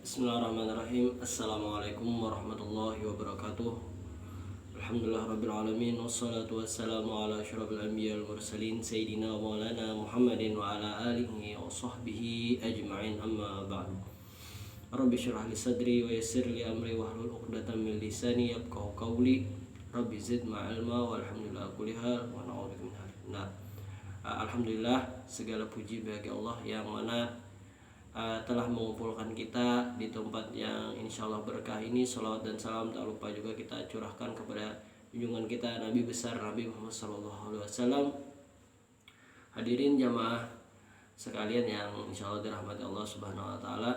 Bismillahirrahmanirrahim. Assalamualaikum warahmatullahi wabarakatuh. Alhamdulillahirrabbilalamin. Wassalatu wassalamu ala asyrafil anbiya wal mursalin Sayyidina wa maulana Muhammadin wa ala alihi wa sahbihi ajma'in, amma ba'du. Rabbi syrah li sadri wa yassir li amri wahlul 'uqdatam min lisani yafqahu qawli. Rabbi zid ma'ilma walhamdulillah kulli hal wa na'udzubika min halin nar. Alhamdulillah, segala puji bagi Allah yang mana telah mengumpulkan kita di tempat yang insya Allah berkah ini. Salawat dan salam tak lupa juga kita curahkan kepada junjungan kita Nabi besar Nabi Muhammad SAW. Hadirin jamaah sekalian yang insya Allah dirahmati Allah Subhanahu Wa Taala.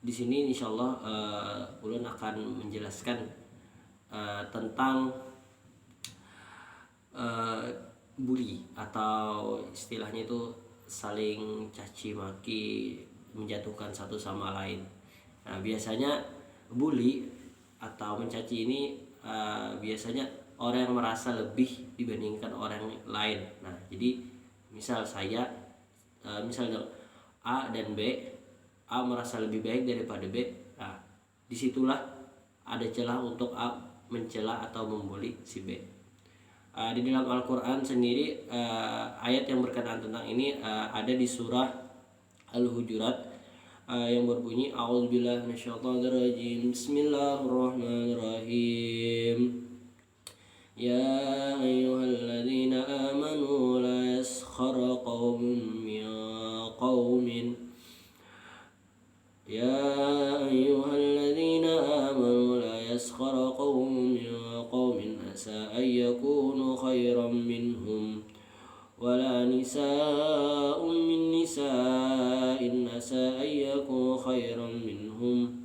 Di sini insya Allah ulun akan menjelaskan tentang bully, atau istilahnya itu saling caci maki, menjatuhkan satu sama lain. Nah, biasanya bully atau mencaci ini biasanya orang yang merasa lebih dibandingkan orang lain. Nah, jadi misal saya, misalnya A dan B, A merasa lebih baik daripada B. Nah, disitulah ada celah untuk A mencela atau membuli si B. Di dalam Al-Quran sendiri ayat yang berkenaan tentang ini ada di surah Al-Hujurat yang berbunyi A'udzubillahi minasyaitonirrajim. Bismillahirrahmanirrahim. Ya ayyuhalladzina amanu la yaskhara qaumun min qaumin. Ya ayyuhalladzina amanu la yaskhara qaumun min qaumin asa an yakunu khairan minhum wala nisa'un min nisa'in asa an yakunu khairan minhum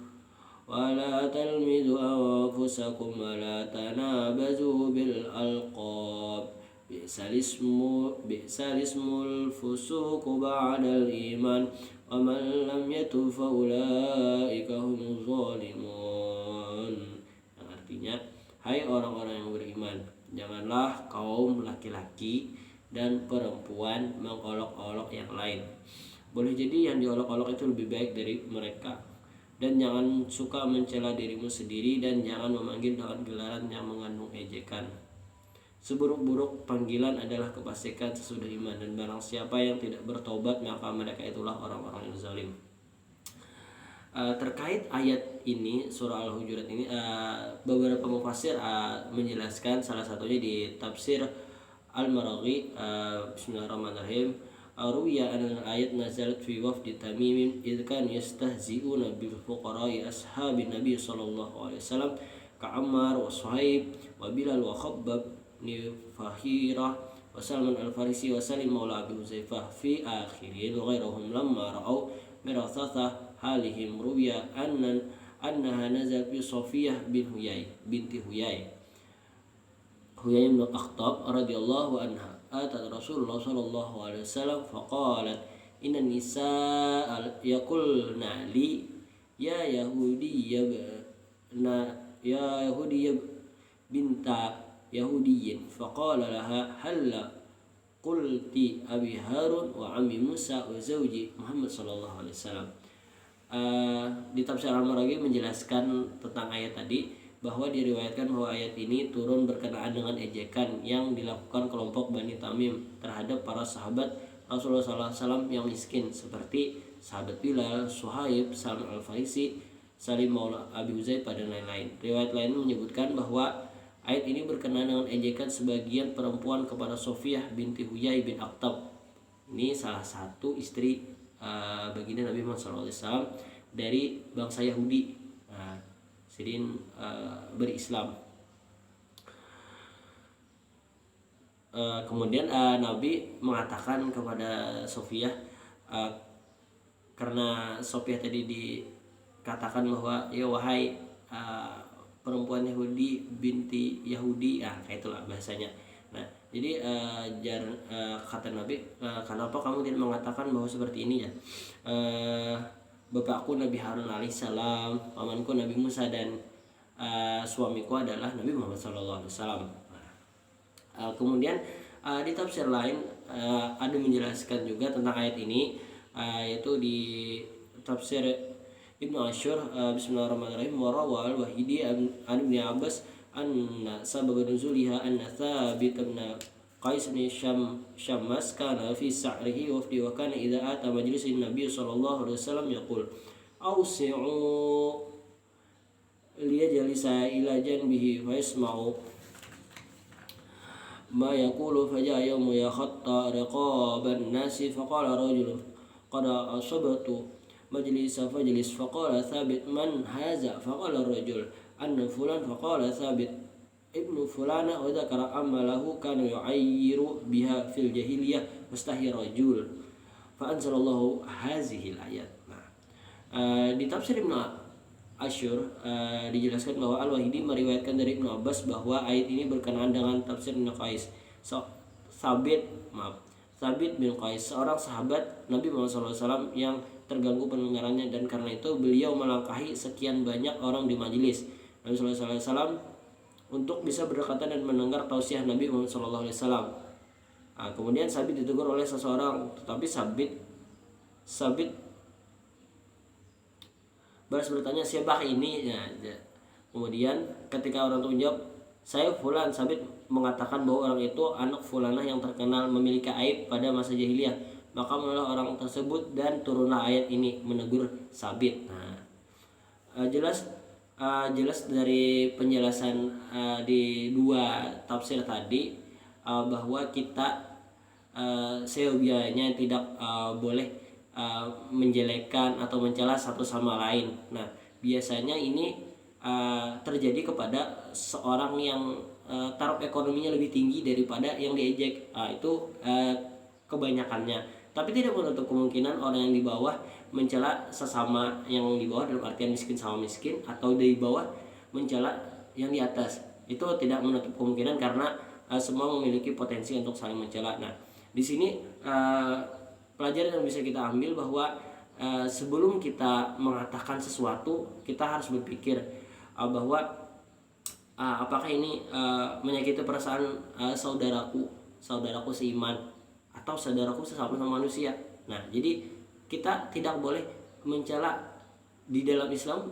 wala talmizu anfusakum wala tanabazu bil alqab bi'sal ismul fusuq ba'dal iman wa man lam yatub fa ulaika humuz zalimun. Yang artinya, hai orang-orang yang beriman, janganlah kaum laki-laki dan perempuan mengolok-olok yang lain. Boleh jadi yang diolok-olok itu lebih baik dari mereka. Dan jangan suka mencela dirimu sendiri, dan jangan memanggil dengan gelaran yang mengandung ejekan. Seburuk-buruk panggilan adalah kefasikan sesudah iman, dan barang siapa yang tidak bertobat maka mereka itulah orang-orang yang zalim. Terkait ayat ini, surah Al-Hujurat ini, beberapa mufassir menjelaskan, salah satunya di tafsir Al-Maraghi. Bismillahirrahmanirrahim. Ruwiya anna ayat nazalat fi wafdi Tamim idh kan yastahzi'una bil fuqara'i ashabin Nabi sallallahu alaihi wasallam ka'ammar wa Suhaib wa Bilal wa Khabbab ni Fahirah wa Salman al-Farisi wa Salim maula Abi Huzaifah fi akhirin ghairahum lamma ra'au mirathah halihim. Ruwiya annaha nazalat bi Safiyah binti Huyai bin Akhtab radhiyallahu anha atat Rasulullah sallallahu alaihi wasallam faqalat inna nisaa yaqulna li ya yahudiyya binta yahudiyyin faqala laha halla qulti abi Harun wa ammi Musa wa zawji Muhammad sallallahu alaihi wasallam. Di tafsir Al-Maraghi menjelaskan tentang ayat tadi, bahwa diriwayatkan bahwa ayat ini turun berkenaan dengan ejekan yang dilakukan kelompok Bani Tamim terhadap para sahabat Rasulullah SAW yang miskin, seperti sahabat Bilal, Suhaib, Salman al-Farisi, Salim maula Abi Huzaifah dan lain-lain. Riwayat lain menyebutkan bahwa ayat ini berkenaan dengan ejekan sebagian perempuan kepada Safiyah binti Huyai bin Akhtab. Ini salah satu istri baginda Nabi Muhammad SAW dari bangsa Yahudi. Sidin berislam. Kemudian Nabi mengatakan kepada Safiyah, karena Safiyah tadi dikatakan bahwa ya wahai perempuan Yahudi binti Yahudi, kayak itulah bahasanya. Nah, jadi kata Nabi, kenapa kamu tidak mengatakan bahwa seperti ini ya? Bapakku Nabi Harun alaihissalam, pamanku Nabi Musa, dan suamiku adalah Nabi Muhammad sallallahu alaihi wasallam. Kemudian di tafsir lain ada menjelaskan juga tentang ayat ini, yaitu di tafsir Ibnu Ashur bismillahirrahmanirrahim wa rawal wahidi an Ibnu Abbas anna sabab nuzuliha anna Thabit bin Qais bin Syammas kana fi sa'rihi wafdi wa kana idza ata majlisin Nabi sallallahu alaihi wasallam yaqul awsi'u liyajalisa ila janbihi fa yasma'u ma yaqulu faja'a yawmu yakhatta riqaban nasi faqala rajulun qad asabtu majlisa fajlis faqala Thabit man haza faqala rajul anna fulan faqala Thabit ibnu fulana wa dzakara amalahu kana yu'ayyiru biha fil jahiliyah mustahi rajul fa anzalallahu hazihi ayat. Di tafsir Ibnu Ashur dijelaskan bahwa Al-Wahidi meriwayatkan dari Ibnu Abbas bahwa ayat ini berkenaan dengan tafsir Ibnu Qais. Sabit bin Qais, seorang sahabat Nabi Muhammad SAW yang terganggu pendengarannya, dan karena itu beliau melangkahi sekian banyak orang di majelis Nabi SAW untuk bisa berdekatan dan mendengar tausiah Nabi Muhammad SAW. Kemudian Sabit ditegur oleh seseorang, tetapi Sabit balas bertanya, siapa ini? Kemudian ketika orang itu menjawab, saya fulan, Sabit mengatakan bahwa orang itu anak fulanah yang terkenal memiliki aib pada masa jahiliyah. Maka mulailah orang tersebut dan turunlah ayat ini menegur Sabit. Jelas dari penjelasan di dua tafsir tadi bahwa kita seyogianya tidak boleh menjelekkan atau mencela satu sama lain. Nah, biasanya ini terjadi kepada seorang yang taraf ekonominya lebih tinggi daripada yang diejek. Itu kebanyakannya. Tapi tidak menutup kemungkinan orang yang di bawah mencela sesama yang di bawah, dalam artian miskin sama miskin, atau dari bawah mencela yang di atas. Itu tidak menutup kemungkinan karena semua memiliki potensi untuk saling mencela. Nah, di sini pelajaran yang bisa kita ambil bahwa sebelum kita mengatakan sesuatu, kita harus berpikir bahwa apakah ini menyakiti perasaan saudaraku seiman atau saudaraku sesama manusia. Nah, jadi kita tidak boleh mencela di dalam Islam,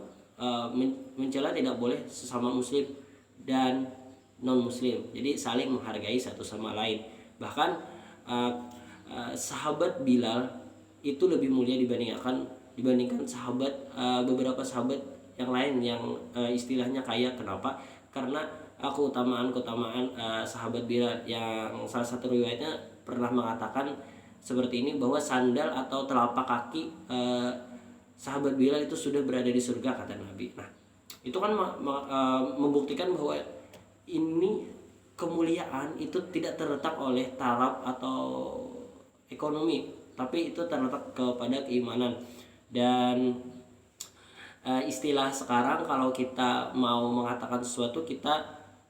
mencela tidak boleh sesama muslim dan non muslim. Jadi saling menghargai satu sama lain. Bahkan sahabat Bilal itu lebih mulia dibandingkan beberapa sahabat yang lain yang istilahnya kaya. Kenapa? Karena keutamaan sahabat Bilal, yang salah satu riwayatnya pernah mengatakan seperti ini, bahwa sandal atau telapak kaki sahabat Bilal itu sudah berada di surga, kata Nabi. Nah, itu kan membuktikan bahwa ini kemuliaan itu tidak terletak oleh taraf atau ekonomi, tapi itu terletak kepada keimanan. Dan istilah sekarang kalau kita mau mengatakan sesuatu,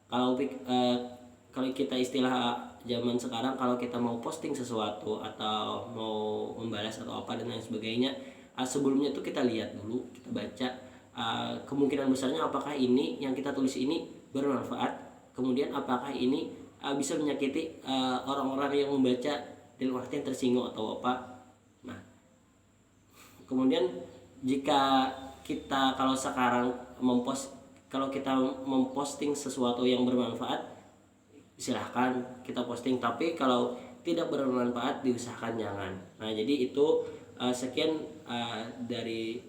kalau kita istilah zaman sekarang, kalau kita mau posting sesuatu atau mau membalas atau apa dan lain sebagainya, sebelumnya itu kita lihat dulu, kita baca kemungkinan besarnya apakah ini yang kita tulis ini bermanfaat, kemudian apakah ini bisa menyakiti orang-orang yang membaca dalam artian tersinggung atau apa. Nah, kemudian jika kita kalau kita memposting sesuatu yang bermanfaat, silahkan kita posting, tapi kalau tidak bermanfaat diusahakan jangan. Nah, jadi itu sekian dari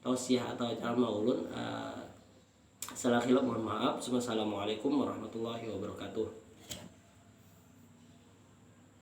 tausiah atau acara maulun. Salah khilaf mohon maaf. Wassalamualaikum warahmatullahi wabarakatuh.